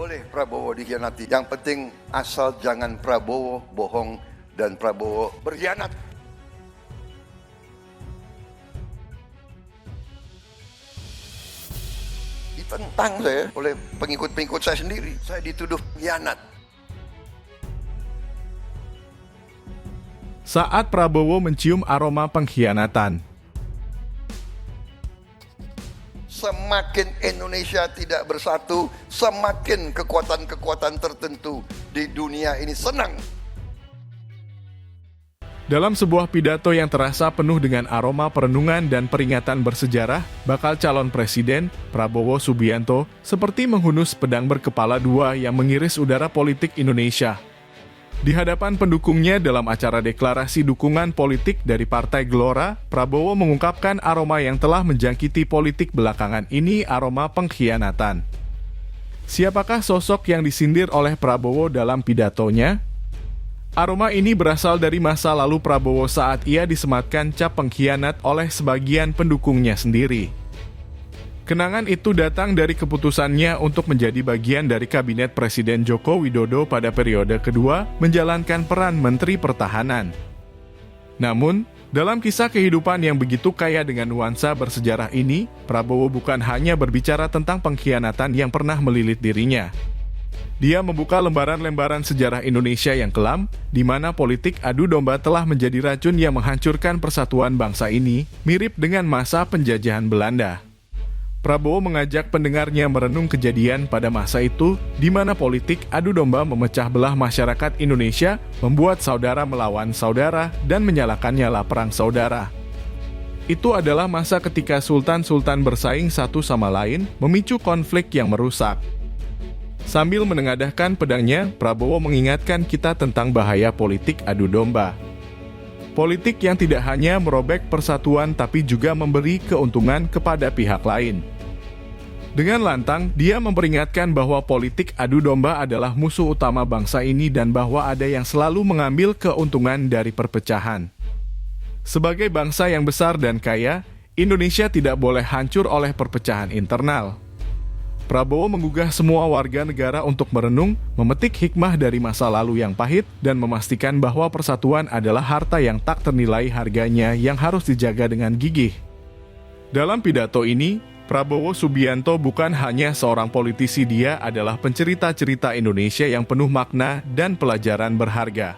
Boleh Prabowo dikhianati. Yang penting asal jangan Prabowo bohong dan Prabowo berkhianat. Ditentang saya oleh pengikut-pengikut saya sendiri. Saya dituduh khianat. Saat Prabowo mencium aroma pengkhianatan. Semakin Indonesia tidak bersatu, semakin kekuatan-kekuatan tertentu di dunia ini senang. Dalam sebuah pidato yang terasa penuh dengan aroma perenungan dan peringatan bersejarah, bakal calon presiden, Prabowo Subianto, seperti menghunus pedang berkepala dua yang mengiris udara politik Indonesia. Di hadapan pendukungnya dalam acara deklarasi dukungan politik dari Partai Gelora, Prabowo mengungkapkan aroma yang telah menjangkiti politik belakangan ini, aroma pengkhianatan. Siapakah sosok yang disindir oleh Prabowo dalam pidatonya? Aroma ini berasal dari masa lalu Prabowo saat ia disematkan cap pengkhianat oleh sebagian pendukungnya sendiri. Kenangan itu datang dari keputusannya untuk menjadi bagian dari kabinet Presiden Joko Widodo pada periode kedua, menjalankan peran Menteri Pertahanan. Namun, dalam kisah kehidupan yang begitu kaya dengan nuansa bersejarah ini, Prabowo bukan hanya berbicara tentang pengkhianatan yang pernah melilit dirinya. Dia membuka lembaran-lembaran sejarah Indonesia yang kelam, di mana politik adu domba telah menjadi racun yang menghancurkan persatuan bangsa ini, mirip dengan masa penjajahan Belanda. Prabowo mengajak pendengarnya merenung kejadian pada masa itu, di mana politik adu domba memecah belah masyarakat Indonesia, membuat saudara melawan saudara, dan menyalakan nyala perang saudara. Itu adalah masa ketika sultan-sultan bersaing satu sama lain, memicu konflik yang merusak. Sambil menengadahkan pedangnya, Prabowo mengingatkan kita tentang bahaya politik adu domba. Politik yang tidak hanya merobek persatuan tapi juga memberi keuntungan kepada pihak lain. Dengan lantang, dia memperingatkan bahwa politik adu domba adalah musuh utama bangsa ini dan bahwa ada yang selalu mengambil keuntungan dari perpecahan. Sebagai bangsa yang besar dan kaya, Indonesia tidak boleh hancur oleh perpecahan internal. Prabowo menggugah semua warga negara untuk merenung, memetik hikmah dari masa lalu yang pahit, dan memastikan bahwa persatuan adalah harta yang tak ternilai harganya yang harus dijaga dengan gigih. Dalam pidato ini, Prabowo Subianto bukan hanya seorang politisi, dia adalah pencerita-cerita Indonesia yang penuh makna dan pelajaran berharga.